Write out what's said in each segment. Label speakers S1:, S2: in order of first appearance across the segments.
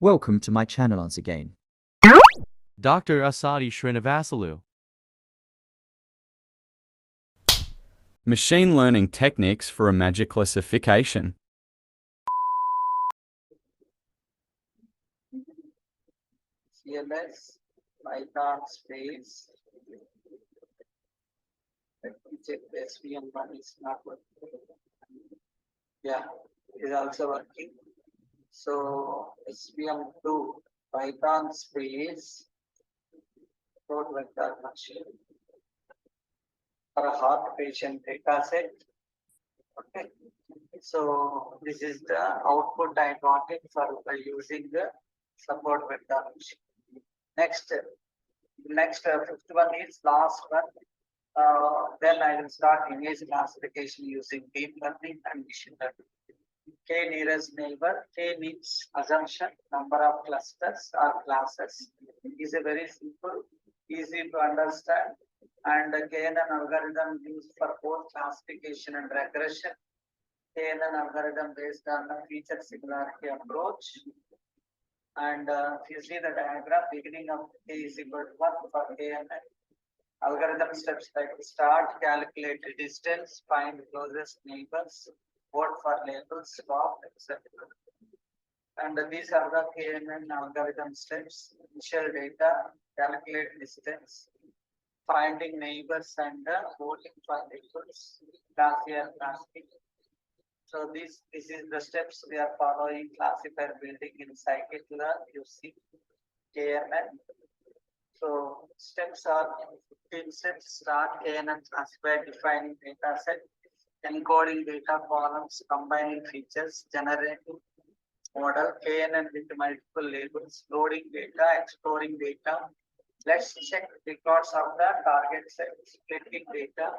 S1: Welcome to my channel once again.
S2: Dr. Asadi Srinivasulu.
S3: Machine learning techniques for image classification.
S4: CLS, Python space. Let me check the SVM1 is not working. Yeah, it is also working. So SVM2, Python space, code vector machine for a heart patient data set. Okay. So this is the output I got it for using the support vector machine. Next, fifth one is last one. Then I will start image classification using deep learning and machine learning. K nearest neighbor, K means assumption, number of clusters or classes. It is a very simple, easy to understand, and KNN algorithm used for both classification and regression. KNN algorithm based on the feature similarity approach. And if you see the diagram, beginning of K is equal to 1 for KNN. Algorithm steps like start, calculate distance, find closest neighbors, vote for labels, stop, etc. And these are the KNN algorithm steps: initial data, calculate distance, finding neighbors, and voting for labels, Gaussian classification. So this is the steps we are following classifier building in scikit-learn using KNN. So steps are 15 steps. Start KNN classifier, defining data set, encoding data columns, combining features, generating model, KNN with multiple labels, loading data, exploring data. Let's check records of the target set, splitting data,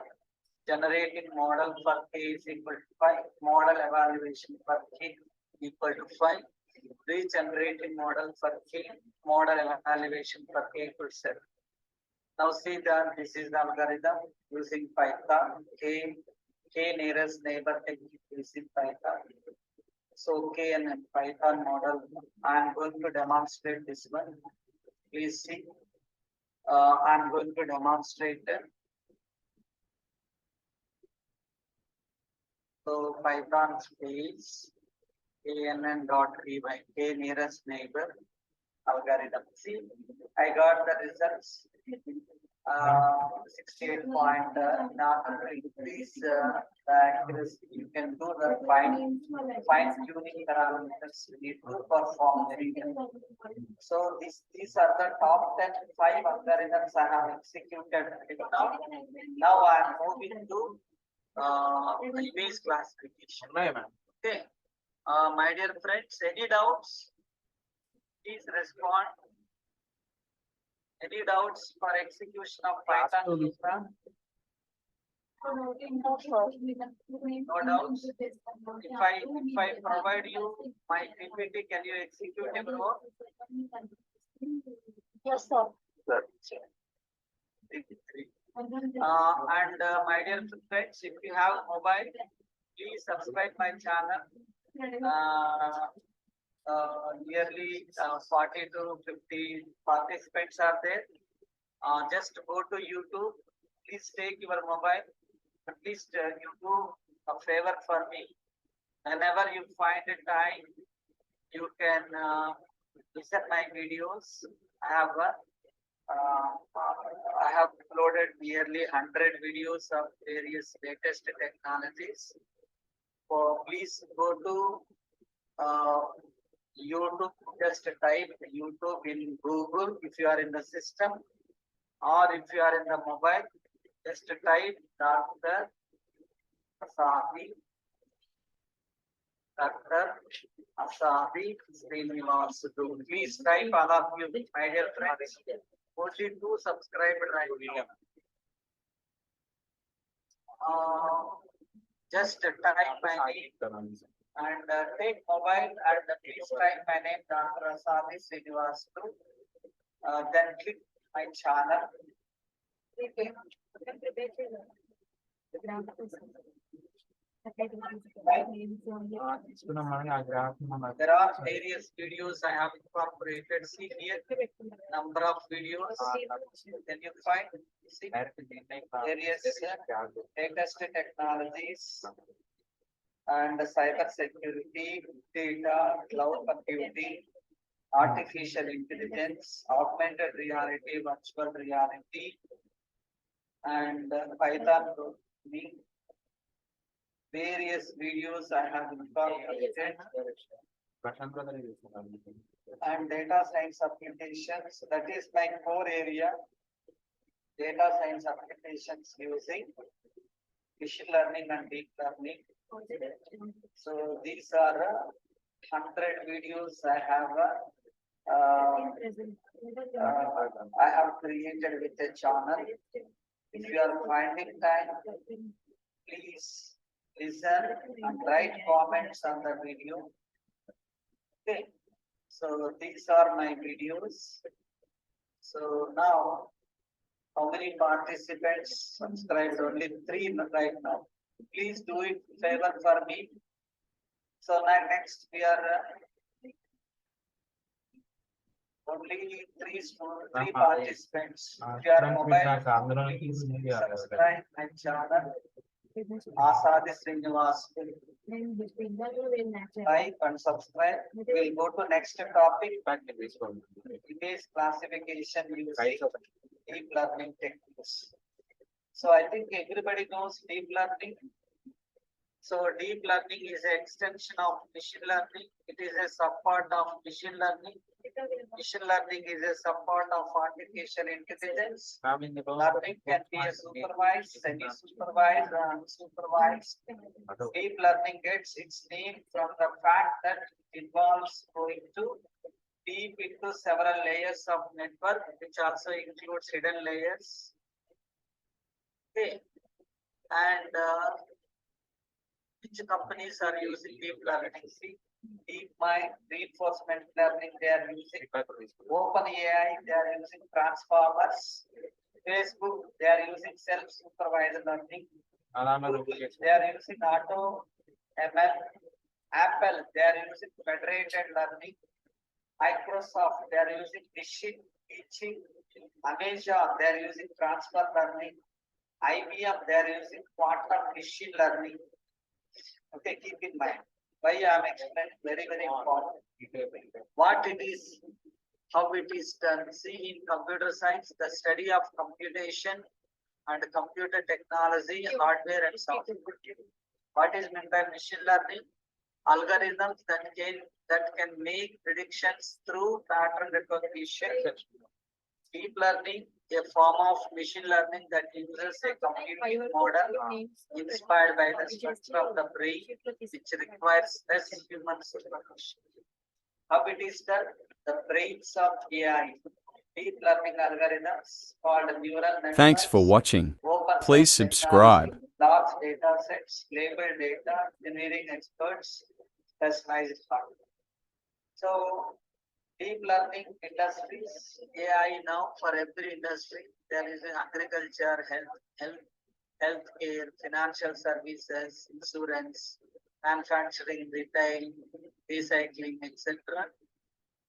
S4: generating model for K is equal to 5, model evaluation for K equal to 5, regenerating model for K, model evaluation for K equal to 7. Now see that this is the algorithm using Python, K nearest neighbor technique using Python. So K and Python model, I am going to demonstrate this one. Please see, I am going to demonstrate it. So Python space KNN.py, K nearest neighbor algorithm. See, I got the results. 68 point. Now increase the accuracy. You can do the fine tuning parameters you need to perform very well. So these are the top 5 algorithms I have executed now. Now I am moving to image classification. Okay. My dear friends, any doubts? Please respond. Any doubts for execution of Python program? No doubts. If I provide you my PPT, can you execute it more?
S5: Yes, sir.
S4: And my dear friends, if you have mobile, please subscribe my channel. Nearly 40 to 50 participants are there. Just go to YouTube. Please take your mobile. At least you do a favor for me. Whenever you find a time, you can listen my videos. I have uploaded nearly 100 videos of various latest technologies. So please go to YouTube, just type YouTube in Google if you are in the system, or if you are in the mobile, just type Dr. Asadi Srinivasulu. Please type all of you, my dear friends. Only 2 subscribers right now. Just type my name and take mobile and please type my name, Dr. Asadi Srinivasulu. Then click my channel. There are various videos I have incorporated. See here, number of videos. Can you find? See, various latest technologies and cyber security, data, cloud computing, artificial intelligence, augmented reality, virtual reality, and Python programming. Various videos I have incorporated and data science applications. That is my core area. Data science applications using machine learning and deep learning. So these are 100 videos I have created with a channel. If you are finding time, please listen and write comments on the video. Okay, so these are my videos. So now, how many participants subscribed? Only 3 right now. Please do it favor for me. So now next we are only 3 participants. If you are mobile, please subscribe my channel. Asadi Srinivasulu. Like and subscribe. We'll go to next topic. Image classification using deep learning techniques. So I think everybody knows deep learning. So deep learning is an extension of machine learning. It is a subpart of machine learning. Machine learning is a subpart of artificial intelligence. Learning can be a supervised, semi-supervised, and unsupervised. Deep learning gets its name from the fact that it involves going deep into several layers of network, which also includes hidden layers. Okay, and which companies are using deep learning? See, DeepMind, reinforcement learning, they are using OpenAI, they are using transformers. Facebook, they are using self-supervised learning. They are using Auto ML. Apple, they are using federated learning. Microsoft, they are using machine teaching. Amazon, they are using transfer learning. IBM, they are using quantum machine learning. Okay, keep in mind. Why I am explaining very, very important. What it is, how it is done. See, in computer science, the study of computation and computer technology, hardware and software. What is meant by machine learning? Algorithms that can make predictions through pattern recognition. Deep learning, a form of machine learning that uses a computing model inspired by the structure of the brain, which requires less human supervision. How it is done? The brains of AI, deep learning algorithms called neural networks.
S3: Thanks for watching. Please subscribe.
S4: Large data sets, labeled data, engineering experts, specialized part. So, deep learning industries, AI now for every industry. There is an agriculture, healthcare, financial services, insurance, manufacturing, retail, recycling, etc.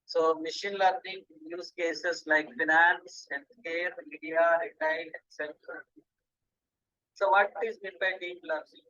S4: So machine learning use cases like finance, healthcare, media, retail, etc. So what is meant by deep learning?